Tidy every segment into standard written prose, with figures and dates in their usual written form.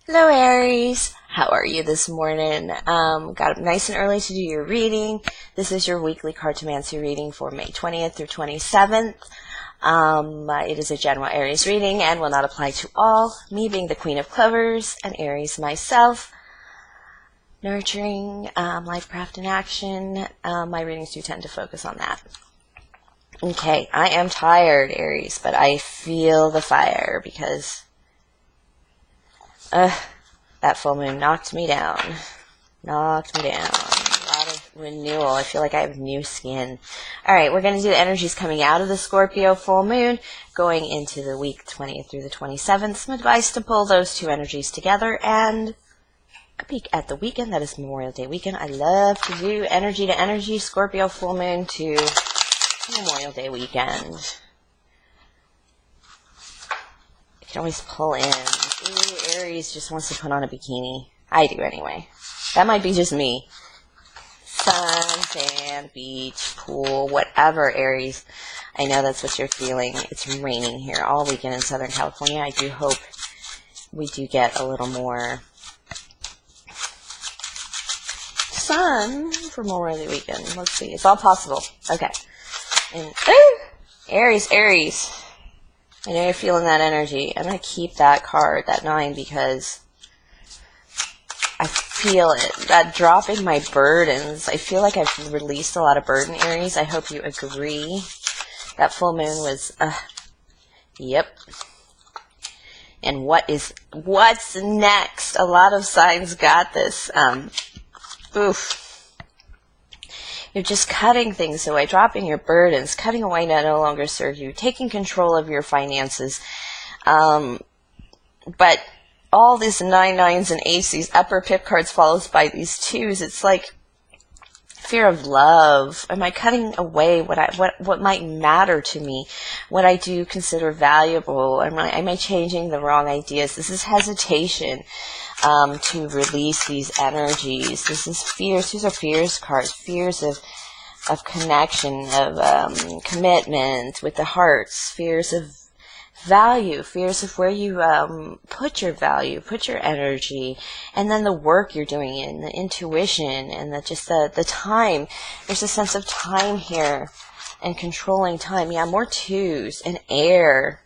Hello Aries, how are you this morning? Got up nice and early to do your reading. This is your weekly Cartomancy reading for May 20th through 27th. It is a general Aries reading and will not apply to all. Me being the Queen of Clovers and Aries myself. Nurturing, life, craft, and action. My readings do tend to focus on that. Okay, I am tired, Aries, but I feel the fire because that full moon knocked me down. A lot of renewal. I feel like I have new skin. Alright, we're going to do the energies coming out of the Scorpio full moon, going into the week 20th through the 27th. Some advice to pull those two energies together, and a peek at the weekend. That is Memorial Day weekend. I love to do energy to energy, Scorpio full moon to Memorial Day weekend. You can always pull in. Ooh, Aries just wants to put on a bikini. I do anyway. That might be just me. Sun, sand, beach, pool, whatever, Aries. I know that's what you're feeling. It's raining here all weekend in Southern California. I do hope we do get a little more sun for Memorial Day weekend. Let's see. It's all possible. Okay. And Aries. I know you're feeling that energy. I'm going to keep that card, that 9, because I feel it. That dropping my burdens. I feel like I've released a lot of burden, Aries. I hope you agree. That full moon was, yep. And what's next? A lot of signs got this. Oof. You're just cutting things away, dropping your burdens, cutting away that no longer serve you, taking control of your finances. But all these 9s and 8s, these upper pip cards followed by these 2s, it's like fear of love. Am I cutting away what might matter to me, what I do consider valuable? Am I changing the wrong ideas? This is hesitation. To release these energies. This is fears. These are fears cards. Fears of connection, of commitment with the hearts. Fears of value. Fears of where you put your value, put your energy, and then the work you're doing in the intuition and the time. There's a sense of time here and controlling time. Yeah, more 2s and air.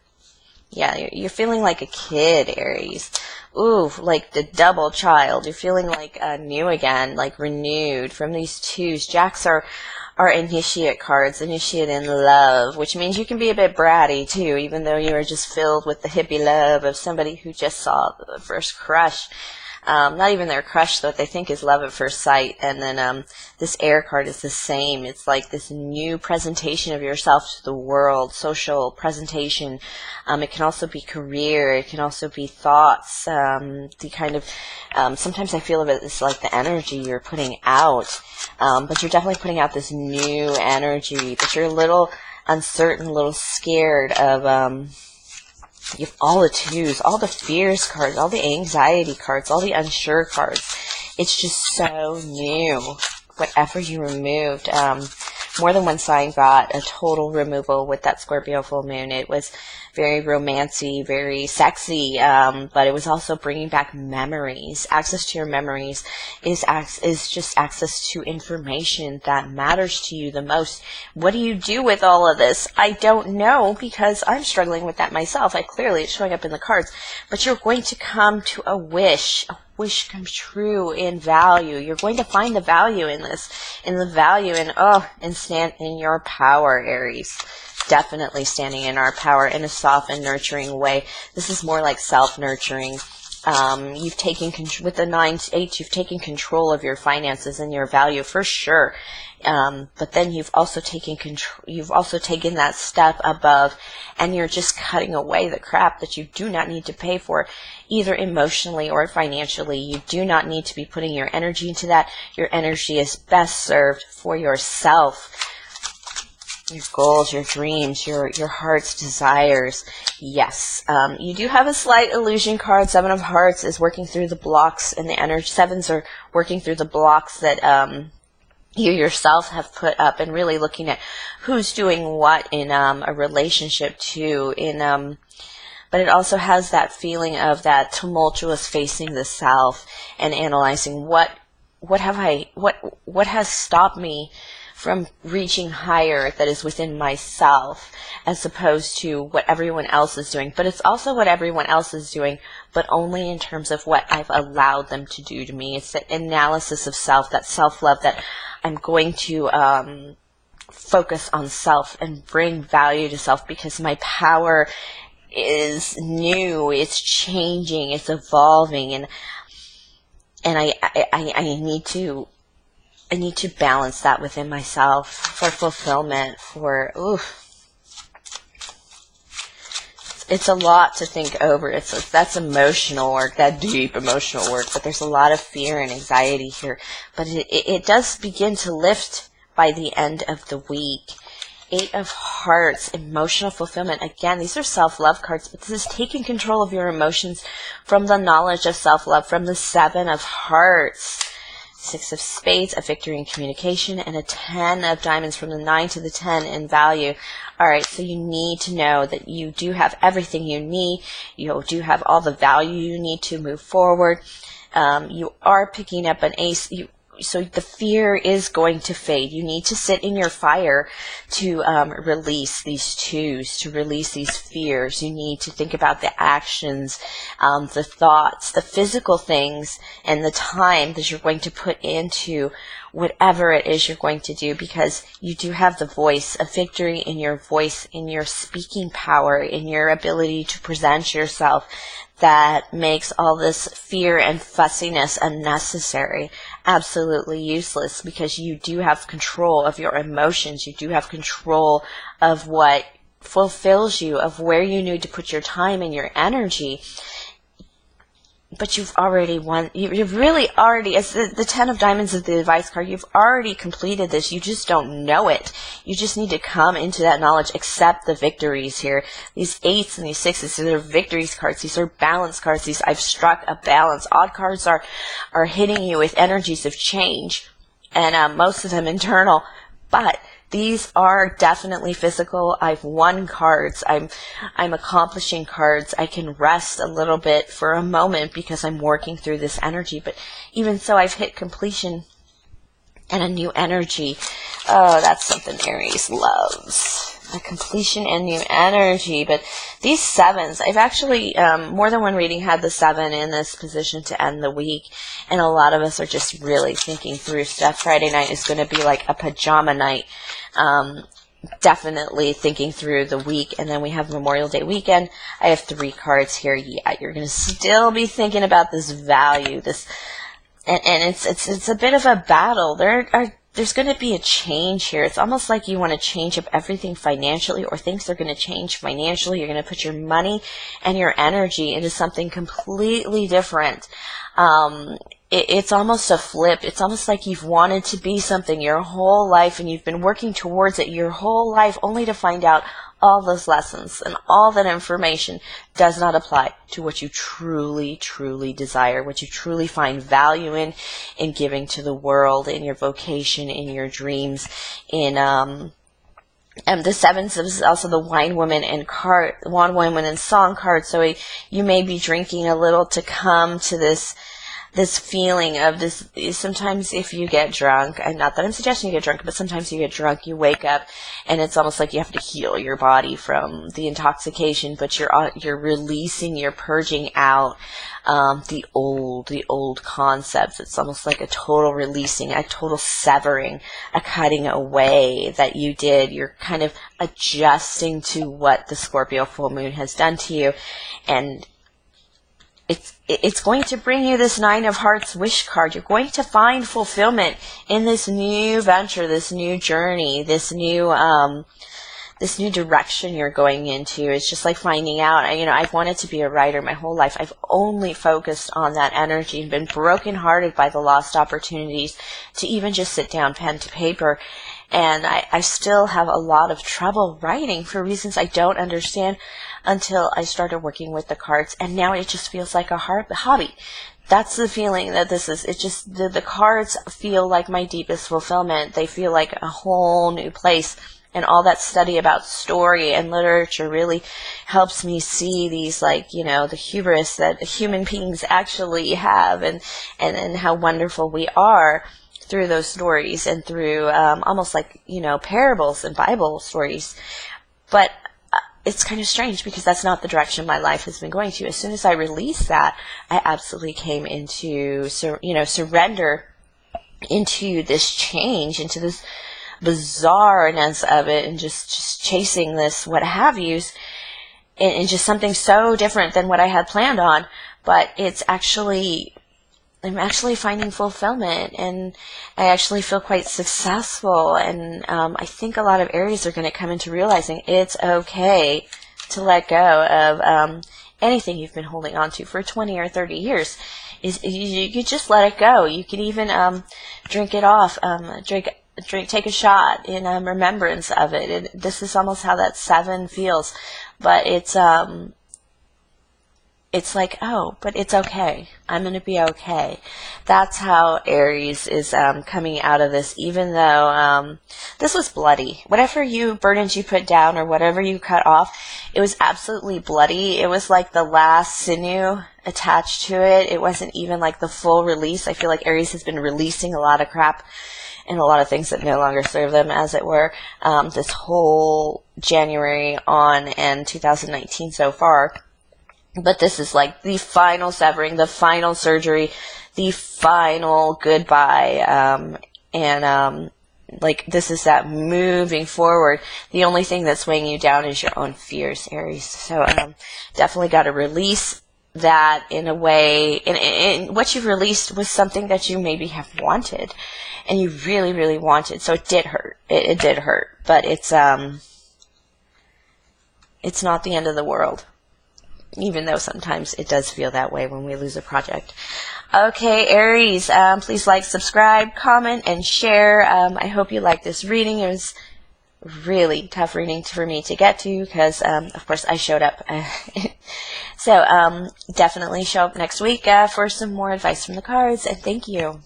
Yeah, you're feeling like a kid, Aries. Ooh, like the double child. You're feeling like new again, like renewed from these 2s. Jacks are initiate cards, initiate in love, which means you can be a bit bratty too, even though you are just filled with the hippie love of somebody who just saw the first crush. Not even their crush, though, what they think is love at first sight. And then this air card is the same. It's like this new presentation of yourself to the world, social presentation. It can also be career. It can also be thoughts. The kind of sometimes I feel of it as like the energy you're putting out, but you're definitely putting out this new energy. But you're a little uncertain, a little scared of. You have all the 2s, all the fears cards, all the anxiety cards, all the unsure cards. It's just so new. Whatever you removed, more than one sign got a total removal with that Scorpio full moon. It was very romancy, very sexy, but it was also bringing back memories. Access to your memories is just access to information that matters to you the most. What do you do with all of this? I don't know, because I'm struggling with that myself. Clearly it's showing up in the cards, but you're going to come to a wish come true in value. You're going to find the value in this, in the value and stand in your power, Aries. Definitely standing in our power in a soft and nurturing way. This is more like self-nurturing. You've taken with the 9s, 8s, you've taken control of your finances and your value for sure. But then you've also taken control. You've also taken that step above, and you're just cutting away the crap that you do not need to pay for, either emotionally or financially. You do not need to be putting your energy into that. Your energy is best served for yourself. Your goals, your dreams, your heart's desires. Yes. You do have a slight illusion card. 7 of Hearts is working through the blocks, and the energy 7s are working through the blocks that you yourself have put up, and really looking at who's doing what in a relationship too, in but it also has that feeling of that tumultuous facing the self and analyzing what has stopped me from reaching higher that is within myself, as opposed to what everyone else is doing. But it's also what everyone else is doing, but only in terms of what I've allowed them to do to me. It's the analysis of self, that self-love, that I'm going to focus on self and bring value to self, because my power is new, it's changing, it's evolving, and I need to balance that within myself for fulfillment, it's a lot to think over. That's emotional work, that deep emotional work, but there's a lot of fear and anxiety here. But it does begin to lift by the end of the week. 8 of Hearts, emotional fulfillment. Again, these are self-love cards, but this is taking control of your emotions from the knowledge of self-love, from the 7 of Hearts. 6 of Spades, a victory in communication, and a 10 of Diamonds, from the 9 to the 10 in value. Alright, so you need to know that you do have everything you need. You do have all the value you need to move forward. You are picking up an ace. So the fear is going to fade. You need to sit in your fire to release these twos, to release these fears. You need to think about the actions, the thoughts, the physical things, and the time that you're going to put into whatever it is you're going to do, because you do have the voice of victory in your voice, in your speaking power, in your ability to present yourself, that makes all this fear and fussiness unnecessary, absolutely useless, because you do have control of your emotions. You do have control of what fulfills you, of where you need to put your time and your energy. But you've already won. You've really already, as the 10 of Diamonds is the advice card, you've already completed this. You just don't know it. You just need to come into that knowledge, accept the victories here. These 8s and these 6s, these are victories cards. These are balance cards. These, I've struck a balance. Odd cards are hitting you with energies of change, and most of them internal. But these are definitely physical. I've won cards. I'm accomplishing cards. I can rest a little bit for a moment because I'm working through this energy. But even so, I've hit completion and a new energy. Oh, that's something Aries loves. A completion and new energy. But these 7s, I've actually, more than one reading had the 7 in this position to end the week. And a lot of us are just really thinking through stuff. Friday night is going to be like a pajama night. Definitely thinking through the week. And then we have Memorial Day weekend. I have 3 cards here. Yeah, you're going to still be thinking about this value, this, and it's a bit of a battle. There's going to be a change here. It's almost like you want to change up everything financially, or things are going to change financially. You're going to put your money and your energy into something completely different. It's almost a flip. It's almost like you've wanted to be something your whole life, and you've been working towards it your whole life, only to find out all those lessons and all that information does not apply to what you truly, truly desire, what you truly find value in giving to the world, in your vocation, in your dreams, in and the 7s is also the wine woman and song card. So you may be drinking a little to come to this feeling of this. Sometimes if you get drunk, and not that I'm suggesting you get drunk, but sometimes you get drunk, you wake up, and it's almost like you have to heal your body from the intoxication, but you're releasing, you're purging out the old concepts. It's almost like a total releasing, a total severing, a cutting away that you did. You're kind of adjusting to what the Scorpio full moon has done to you, and it's going to bring you this 9 of Hearts wish card. You're going to find fulfillment in this new venture, this new journey, this new direction you're going into. It's just like finding out. I've wanted to be a writer my whole life. I've only focused on that energy and been brokenhearted by the lost opportunities to even just sit down pen to paper. And I still have a lot of trouble writing for reasons I don't understand until I started working with the cards. And now it just feels like a hobby. That's the feeling that this is. It's just the cards feel like my deepest fulfillment. They feel like a whole new place And all that study about story and literature really helps me see these, like, you know, the hubris that human beings actually have, and how wonderful we are through those stories and through almost like, you know, parables and Bible stories. But it's kind of strange because that's not the direction my life has been going to. As soon as I released that, I absolutely came into, surrender into this change, into this bizarreness of it, and just chasing this what have yous, and just something so different than what I had planned on. But I'm actually finding fulfillment, and I actually feel quite successful. And I think a lot of Aries are going to come into realizing it's okay to let go of anything you've been holding on to for 20 or 30 years. You just let it go. You can even drink it off, take a shot in remembrance of it. This is almost how that 7 feels, but it's like, oh, but it's okay. I'm going to be okay. That's how Aries is coming out of this, even though this was bloody. Whatever burdens you put down or whatever you cut off, it was absolutely bloody. It was like the last sinew attached to it. It wasn't even like the full release. I feel like Aries has been releasing a lot of crap and a lot of things that no longer serve them, as it were, this whole January on and 2019 so far. But this is like the final severing, the final surgery, the final goodbye, like this is that moving forward. The only thing that's weighing you down is your own fears, Aries. So definitely got to release that in a way. And what you've released was something that you maybe have wanted, and you really, really wanted. So it did hurt. It did hurt, but it's not the end of the world. Even though sometimes it does feel that way when we lose a project. Okay, Aries, please like, subscribe, comment, and share. I hope you like this reading. It was really tough reading for me to get to because, of course, I showed up. So definitely show up next week for some more advice from the cards, and thank you.